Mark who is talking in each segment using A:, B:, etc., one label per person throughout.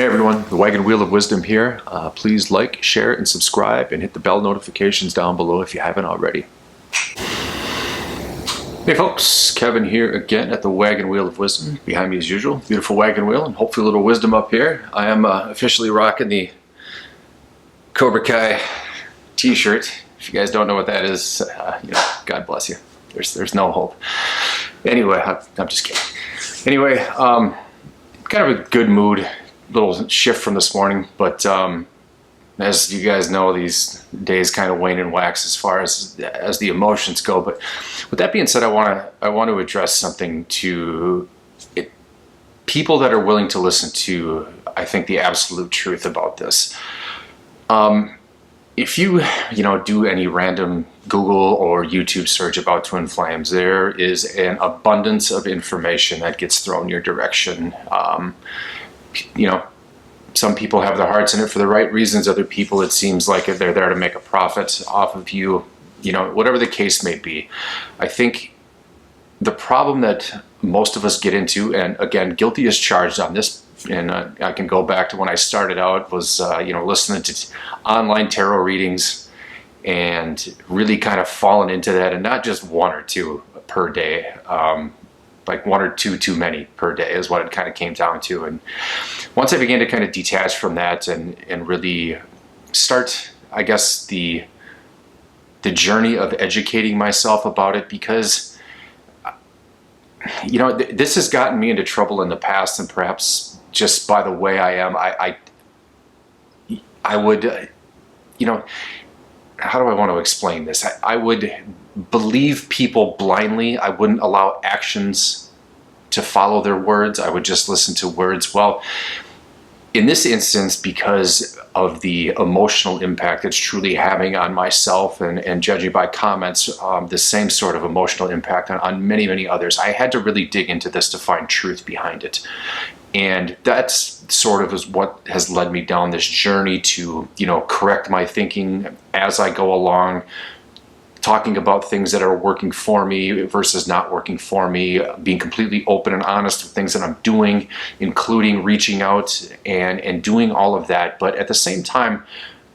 A: everyone, the Wagon Wheel of Wisdom here. Please like, share, and subscribe, and hit the bell notifications down below if you haven't already. Hey folks, Kevin here again at the Wagon Wheel of Wisdom. Behind me as usual, beautiful wagon wheel, and hopefully a little wisdom up here. I am officially rocking the Cobra Kai t-shirt. If you guys don't know what that is, God bless you. There's no hope. Anyway, I'm just kidding. Anyway, kind of a good mood. Little shift from this morning, but as you guys know, these days kind of wane and wax as far as the emotions go. But with that being said, I want to address something to people that are willing to listen to, I think, the absolute truth about this. If you do any random Google or YouTube search about twin flames, there is an abundance of information that gets thrown your direction. Some people have their hearts in it for the right reasons. Other people, it seems like they're there to make a profit off of you. Whatever the case may be. I think the problem that most of us get into, and again, guilty as charged on this, and I can go back to when I started out, was listening to online tarot readings and really kind of falling into that, and not just one or two per day. Like one or two too many per day is what it kind of came down to. And once I began to kind of detach from that and really start, I guess, the journey of educating myself about it, because this has gotten me into trouble in the past, and perhaps just by the way I am, I would, how do I want to explain this? I would believe people blindly. I wouldn't allow actions to follow their words. I would just listen to words. Well, in this instance, because of the emotional impact it's truly having on myself, and judging by comments, the same sort of emotional impact on many, many others, I had to really dig into this to find truth behind it. And that's sort of is what has led me down this journey to, correct my thinking as I go along, talking about things that are working for me versus not working for me, being completely open and honest with things that I'm doing, including reaching out and doing all of that. But at the same time,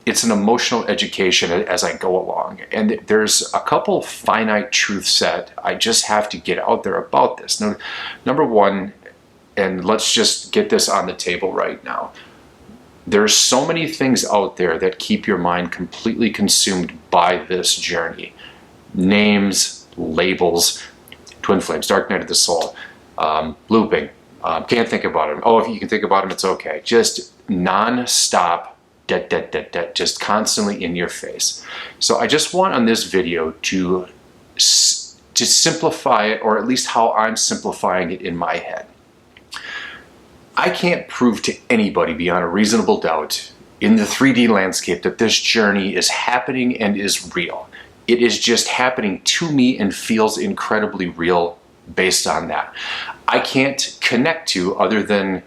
A: it's an emotional education as I go along. And there's a couple finite truths that I just have to get out there about this. Now, number one, and let's just get this on the table right now. There's so many things out there that keep your mind completely consumed by this journey. Names, labels, twin flames, dark night of the soul, looping, can't think about them. Oh, if you can think about them, it's okay. Just non-stop, just constantly in your face. So I just want on this video to simplify it, or at least how I'm simplifying it in my head. I can't prove to anybody beyond a reasonable doubt in the 3D landscape that this journey is happening and is real. It is just happening to me and feels incredibly real based on that. I can't connect to, other than,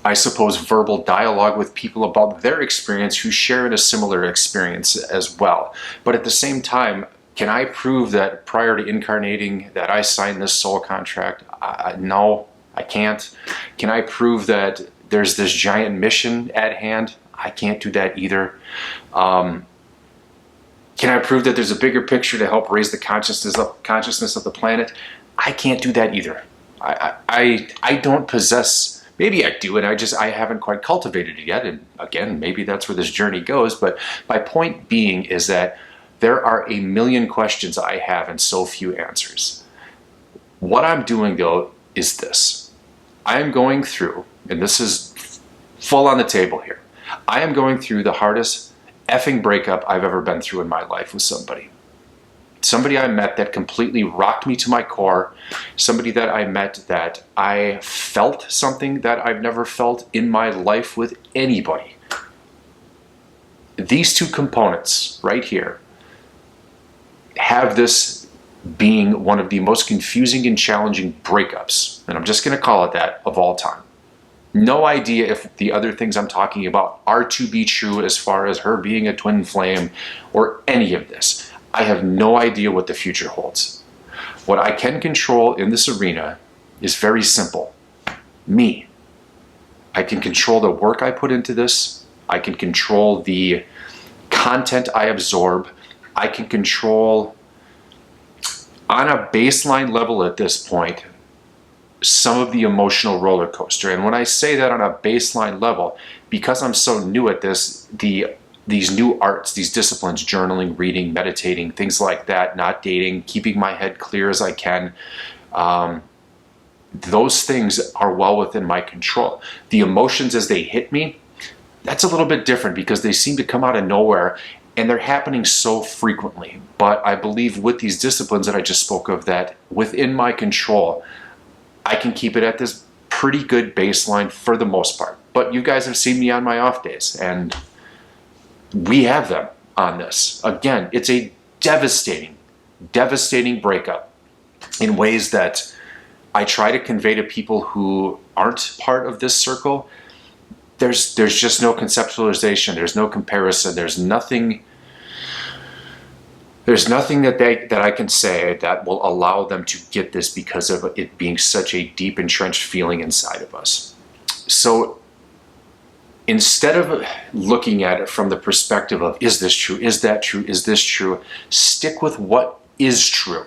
A: I suppose, verbal dialogue with people about their experience who share a similar experience as well. But at the same time, can I prove that prior to incarnating that I signed this soul contract? No. I can't. Can I prove that there's this giant mission at hand? I can't do that either. Can I prove that there's a bigger picture to help raise the consciousness of the planet? I can't do that either. I don't possess, maybe I do, and I haven't quite cultivated it yet. And again, maybe that's where this journey goes. But my point being is that there are a million questions I have and so few answers. What I'm doing, though, is this. I am going through, and this is full on the table here, I am going through the hardest effing breakup I've ever been through in my life with somebody. Somebody I met that completely rocked me to my core. Somebody that I met that I felt something that I've never felt in my life with anybody. These two components right here have this being one of the most confusing and challenging breakups, and I'm just going to call it that, of all time. No idea if the other things I'm talking about are to be true as far as her being a twin flame or any of this. I have no idea what the future holds. What I can control in this arena is very simple. Me. I can control the work I put into this. I can control the content I absorb. I can control, on a baseline level at this point, some of the emotional roller coaster. And when I say that on a baseline level, because I'm so new at this, these new arts, these disciplines, journaling, reading, meditating, things like that, not dating, keeping my head clear as I can, those things are well within my control. The emotions as they hit me, that's a little bit different because they seem to come out of nowhere and they're happening so frequently. But I believe with these disciplines that I just spoke of, that within my control, I can keep it at this pretty good baseline for the most part. But you guys have seen me on my off days, and we have them on this. Again, it's a devastating, devastating breakup in ways that I try to convey to people who aren't part of this circle. There's just no conceptualization. There's no comparison. There's nothing that I can say that will allow them to get this because of it being such a deep entrenched feeling inside of us. So instead of looking at it from the perspective of, is this true? Is that true? Is this true? Stick with what is true.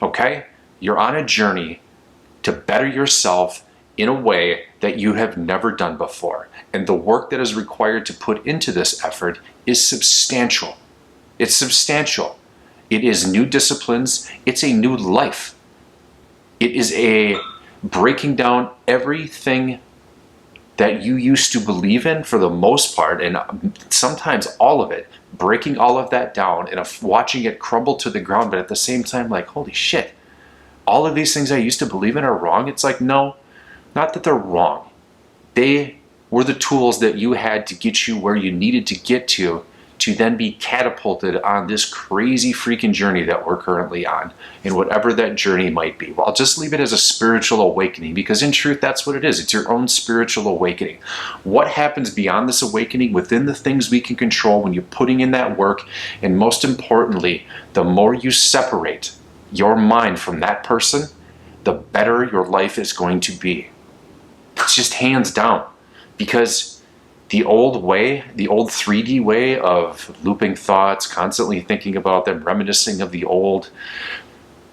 A: Okay? You're on a journey to better yourself in a way that you have never done before. And the work that is required to put into this effort is substantial. It's substantial. It is new disciplines. It's a new life. It is a breaking down everything that you used to believe in for the most part, and sometimes all of it, breaking all of that down and watching it crumble to the ground, but at the same time, like, holy shit, all of these things I used to believe in are wrong. It's like, no, not that they're wrong. They were the tools that you had to get you where you needed to get to then be catapulted on this crazy freaking journey that we're currently on, and whatever that journey might be. Well, I'll just leave it as a spiritual awakening, because in truth, that's what it is. It's your own spiritual awakening. What happens beyond this awakening within the things we can control when you're putting in that work, and most importantly, the more you separate your mind from that person, the better your life is going to be. It's just hands down. Because the old way, the old 3D way of looping thoughts, constantly thinking about them, reminiscing of the old,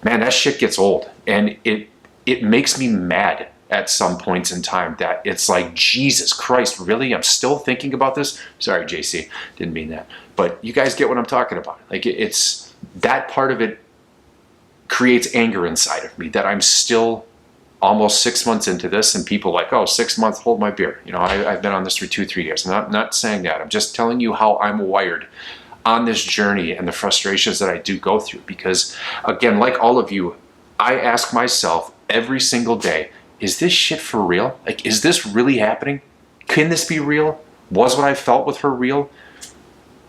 A: man, that shit gets old. And it makes me mad at some points in time that it's like, Jesus Christ, really? I'm still thinking about this? Sorry, JC, didn't mean that. But you guys get what I'm talking about. Like, it's that part of it creates anger inside of me that I'm still almost 6 months into this, and people like, oh, 6 months, hold my beer. You know, I've been on this for 2-3 years. I'm not saying that. I'm just telling you how I'm wired on this journey and the frustrations that I do go through. Because, again, like all of you, I ask myself every single day, is this shit for real? Like, is this really happening? Can this be real? Was what I felt with her real?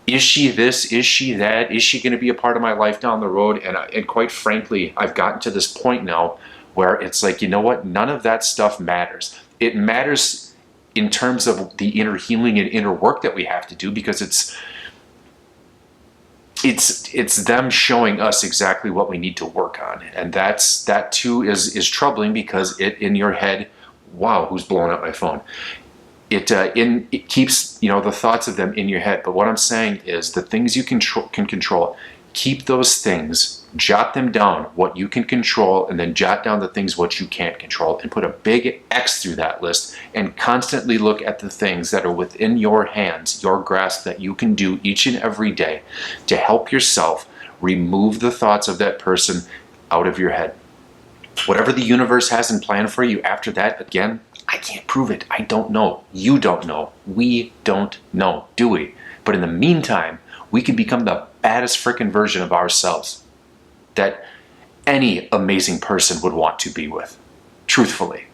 A: Is she this? Is she that? Is she going to be a part of my life down the road? And quite frankly, I've gotten to this point now where it's like, you know what? None of that stuff matters. It matters in terms of the inner healing and inner work that we have to do, because it's them showing us exactly what we need to work on. And that too is troubling, because it in your head, wow, who's blowing up my phone? It keeps, you know, the thoughts of them in your head. But what I'm saying is, the things you can control, keep those things, jot them down, what you can control, and then jot down the things what you can't control, and put a big X through that list, and constantly look at the things that are within your hands, your grasp, that you can do each and every day to help yourself remove the thoughts of that person out of your head. Whatever the universe has in plan for you after that, again, I can't prove it. I don't know. You don't know. We don't know, do we? But in the meantime, we can become the baddest freaking version of ourselves that any amazing person would want to be with, truthfully.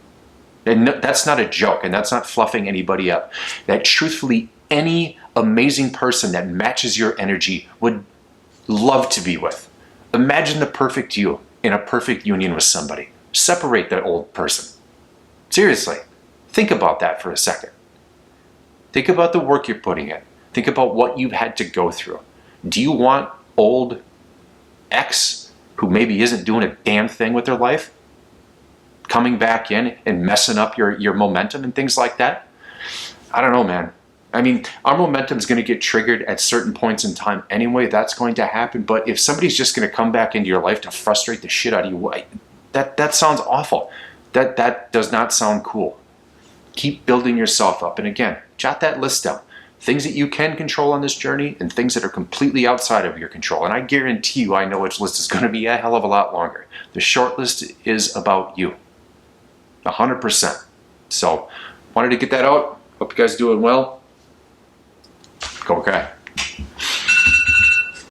A: And that's not a joke, and that's not fluffing anybody up. That truthfully, any amazing person that matches your energy would love to be with. Imagine the perfect you in a perfect union with somebody. Separate that old person. Seriously, think about that for a second. Think about the work you're putting in. Think about what you've had to go through. Do you want old X who maybe isn't doing a damn thing with their life? coming back in and messing up your momentum and things like that. I don't know, man. I mean, our momentum is going to get triggered at certain points in time anyway. That's going to happen. But if somebody's just going to come back into your life to frustrate the shit out of you, that sounds awful. That does not sound cool. Keep building yourself up. And again, jot that list down. Things that you can control on this journey and things that are completely outside of your control. And I guarantee you, I know which list is going to be a hell of a lot longer. The short list is about you. 100%. So, wanted to get that out. Hope you guys are doing well. Go Guy.